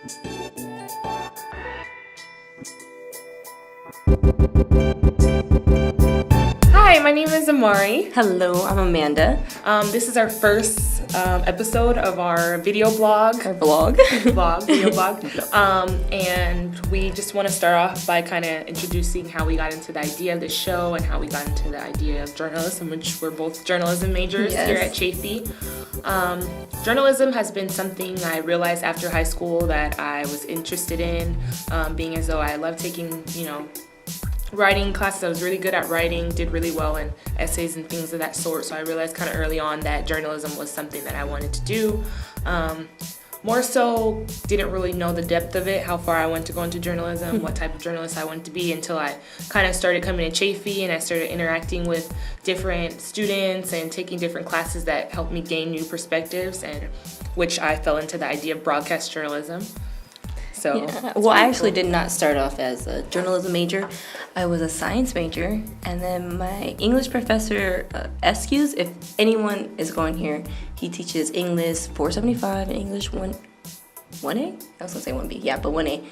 Hi, my name is Amari. Hello, I'm Amanda. This is our first episode of our video blog. Our vlog. Video blog. And we just want to start off by kind of introducing how we got into the idea of the show and how we got into the idea of journalism, which we're both journalism majors here at Chafee. Journalism has been something I realized after high school that I was interested in, being as though I love taking, writing classes. I was really good at writing, did really well in essays and things of that sort, so I realized kind of early on that journalism was something that I wanted to do. More so, didn't really know the depth of it, how far I wanted to go into journalism, what type of journalist I wanted to be, until I kind of started coming to Chafee and I started interacting with different students and taking different classes that helped me gain new perspectives, and which I fell into the idea of broadcast journalism. So, Well, I actually did not start off as a journalism major. I was a science major, and then my English professor, excuse if anyone is going here, he teaches English 475 and English 1A? I was gonna say 1B, yeah, but 1A.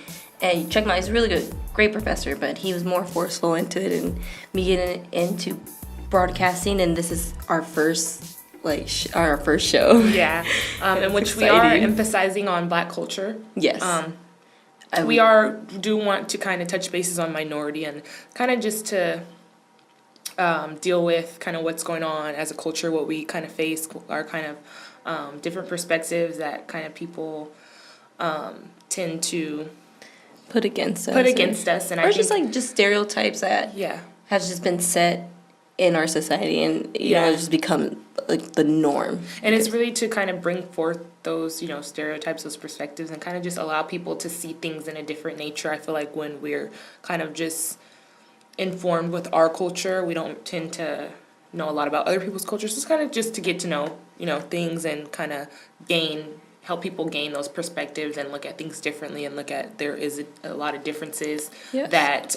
And check him out, he's a really good, great professor, but he was more forceful into it and me getting into broadcasting, and this is our first our first show. Yeah, in which we are emphasizing on Black culture. Yes. We do want to kind of touch bases on minority and kind of just to deal with kind of what's going on as a culture, what we kind of face, our kind of different perspectives that kind of people tend to put against us. And or I think just stereotypes that have just been set in our society, and it's just become like the norm. And it's really to kind of bring forth those stereotypes, those perspectives, and kind of just allow people to see things in a different nature. I feel like when we're kind of just informed with our culture, we don't tend to know a lot about other people's cultures. It's kind of just to get to know things and kind of help people gain those perspectives and look at things differently, and look at there is a lot of differences that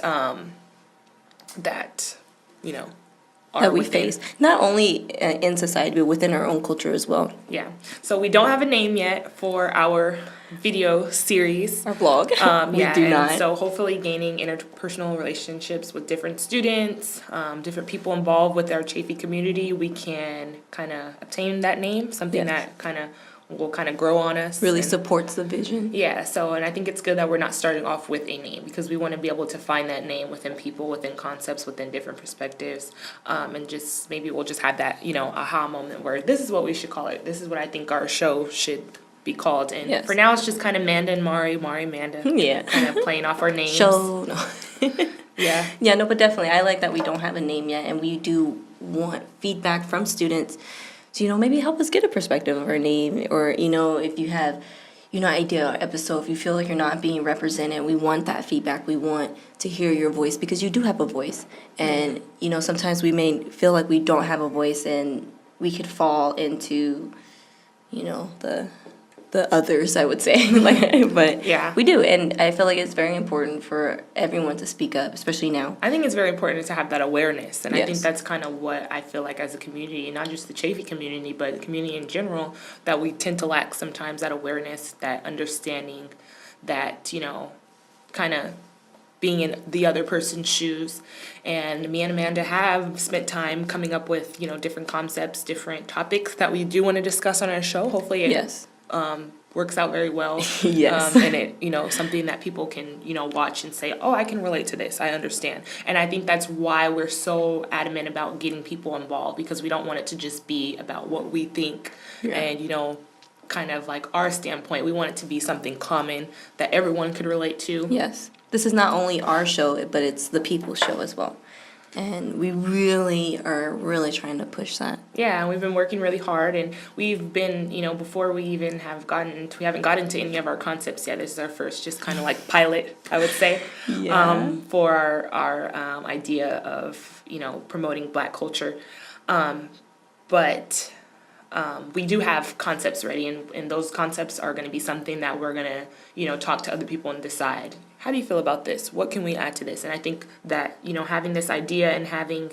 we face, not only in society, but within our own culture as well. Yeah. So we don't have a name yet for our video series. Our vlog. We do not. So hopefully gaining interpersonal relationships with different students, different people involved with our Chafee community, we can kind of obtain that name, something that kind of will kind of grow on us. Really supports the vision. Yeah, and I think it's good that we're not starting off with a name, because we want to be able to find that name within people, within concepts, within different perspectives, and just maybe we'll just have that, aha moment where this is what we should call it. This is what I think our show should be called. And for now, it's just kind of Manda and Mari, Manda. Yeah. Kind of playing off our names. Show, no. Yeah. Yeah, no, but definitely, I like that we don't have a name yet, and we do want feedback from students to, maybe help us get a perspective of our name, or, if you have, idea or episode, if you feel like you're not being represented, we want that feedback. We want to hear your voice, because you do have a voice. And, sometimes we may feel like we don't have a voice, and we could fall into, the others, I would say. But we do, and I feel like it's very important for everyone to speak up, especially now. I think it's very important to have that awareness, and I think that's kind of what I feel like as a community, not just the Chafee community, but the community in general, that we tend to lack sometimes, that awareness, that understanding, that, kind of being in the other person's shoes. And me and Amanda have spent time coming up with, different concepts, different topics that we do want to discuss on our show. Hopefully it works out very well. And it, something that people can, watch and say, oh, I can relate to this. I understand. And I think that's why we're so adamant about getting people involved, because we don't want it to just be about what we think and, kind of like our standpoint. We want it to be something common that everyone could relate to. Yes. This is not only our show, but it's the people's show as well. And we really are trying to push that. Yeah, and we've been working really hard, and we've been, before we even we haven't gotten to any of our concepts yet. This is our first just kind of like pilot, I would say, for our idea of, promoting Black culture. But we do have concepts ready, and those concepts are going to be something that we're going to, talk to other people and decide, how do you feel about this? What can we add to this? And I think that, having this idea and having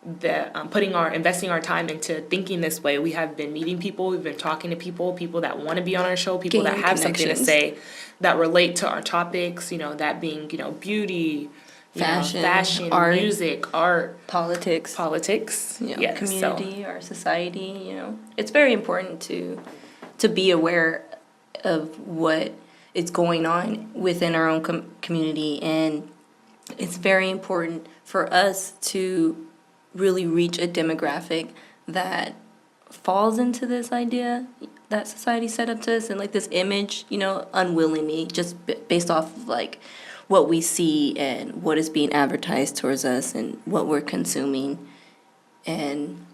investing our time into thinking this way. We have been meeting people, we've been talking to people that want to be on our show, people that have something to say, that relate to our topics, that being, beauty, fashion, art, music, art, politics, community, our society. It's very important to be aware of what is going on within our own community, and it's very important for us to really reach a demographic that falls into this idea that society set up to us, and like this image, unwillingly, just based off of like what we see and what is being advertised towards us and what we're consuming. And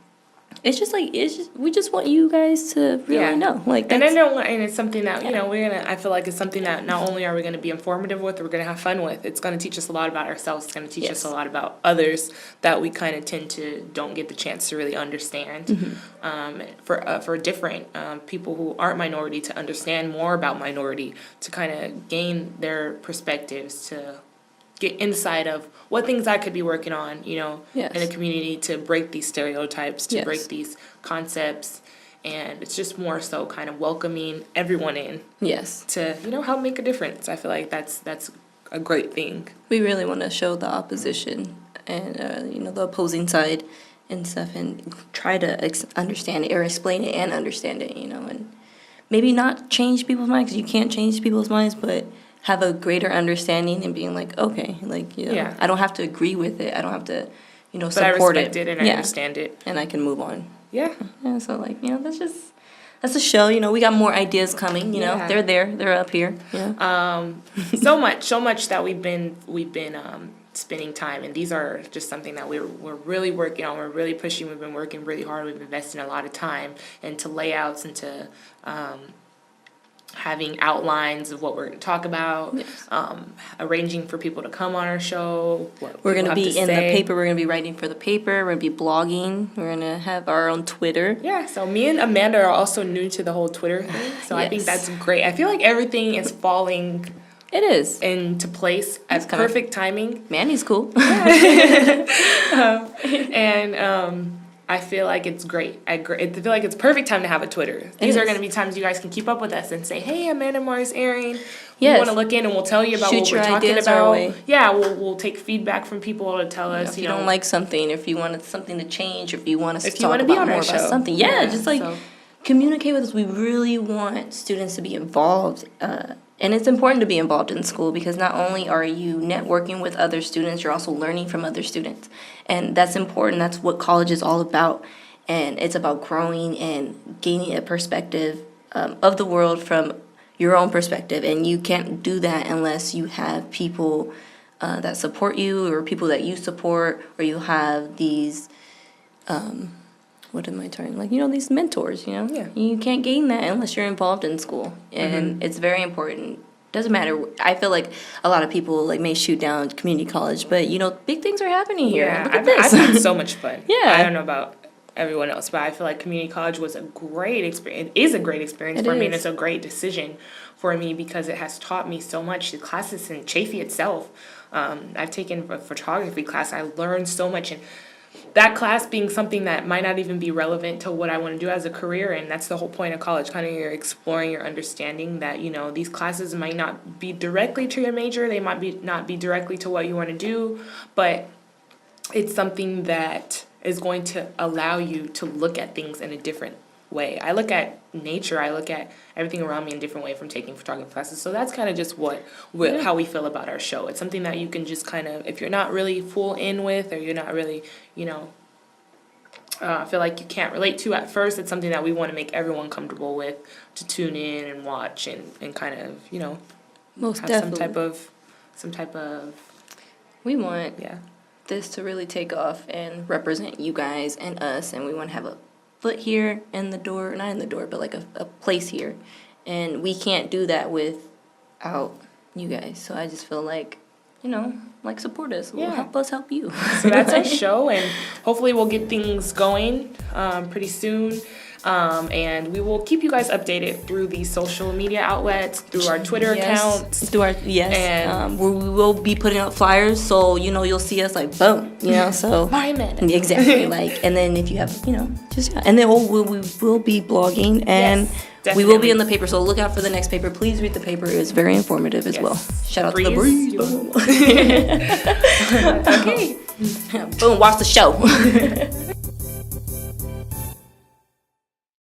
it's just like, we just want you guys to really know. Like, and it's something that, I feel like it's something that not only are we going to be informative with, we're going to have fun with. It's going to teach us a lot about ourselves. It's going to teach us a lot about others that we kind of tend to don't get the chance to really understand. For different people who aren't minority, to understand more about minority, to kind of gain their perspectives, to get insight of what things I could be working on, in a community, to break these stereotypes, to break these concepts. And it's just more so kind of welcoming everyone in. Yes. To, help make a difference. I feel like that's a great thing. We really want to show the opposition and, the opposing side and stuff, and try to understand it, or explain it and understand it, and maybe not change people's minds, because you can't change people's minds, but have a greater understanding and being like, okay, like, I don't have to agree with it. I don't have to, but support I respect it and I understand it. And I can move on. Yeah. Yeah, so like, that's a show. We got more ideas coming, They're there. They're up here. So much that we've been spending time, and these are just something that we're really working on. We're really pushing. We've been working really hard. We've invested a lot of time into layouts, into having outlines of what we're going to talk about, arranging for people to come on our show. We're going to be in the paper. We're going to be writing for the paper. We're going to be blogging. We're going to have our own Twitter. Yeah, so me and Amanda are also new to the whole Twitter thing, so I think that's great. I feel like everything is falling... It is. Into place at perfect timing. Manny's cool. I feel like it's great. I feel like it's perfect time to have a Twitter. These are going to be times you guys can keep up with us and say, hey, Amanda Amari's airing. We want to look in and we'll tell you about what we're talking about. Yeah, we'll take feedback from people to tell us. If you don't like something, if you wanted something to change, if you want us to talk about more about something. Just communicate with us. We really want students to be involved. And it's important to be involved in school, because not only are you networking with other students, you're also learning from other students. And that's important. That's what college is all about. And it's about growing and gaining a perspective of the world from your own perspective. And you can't do that unless you have people that support you, or people that you support, or you have these... these mentors, Yeah. You can't gain that unless you're involved in school. And it's very important. Doesn't matter. I feel like a lot of people may shoot down community college, but big things are happening here. Yeah, Look at this. I've had so much fun. Yeah. I don't know about everyone else, but I feel like community college was a great experience. It is a great experience for me, and it's a great decision for me, because it has taught me so much. The classes in Chafee itself, I've taken a photography class. I learned so much, and that class being something that might not even be relevant to what I want to do as a career, and that's the whole point of college, kind of you're exploring your understanding that, these classes might not be directly to your major, they might not be directly to what you want to do, but it's something that is going to allow you to look at things in a different way. I look at nature, I look at everything around me in a different way from taking photography classes. So that's kind of just how we feel about our show. It's something that you can just kind of, if you're not really full in with, or you're not really, feel like you can't relate to at first, it's something that we want to make everyone comfortable with, to tune in and watch and kind of, Most have definitely. some type of. We want this to really take off and represent you guys and us, and we want to have a foot here in the door, not in the door, but a place here. And we can't do that without you guys. So I just feel like, support us. Help us help you. So that's our show, and hopefully we'll get things going pretty soon. And we will keep you guys updated through these social media outlets, through our Twitter accounts. And we will be putting out flyers, so you'll see us like boom, so exactly like, and then if you have and then we will be blogging, and we will be in the paper, so look out for the next paper. Please read the paper; it's very informative as well. Shout out to the breeze. Okay, boom, watch the show.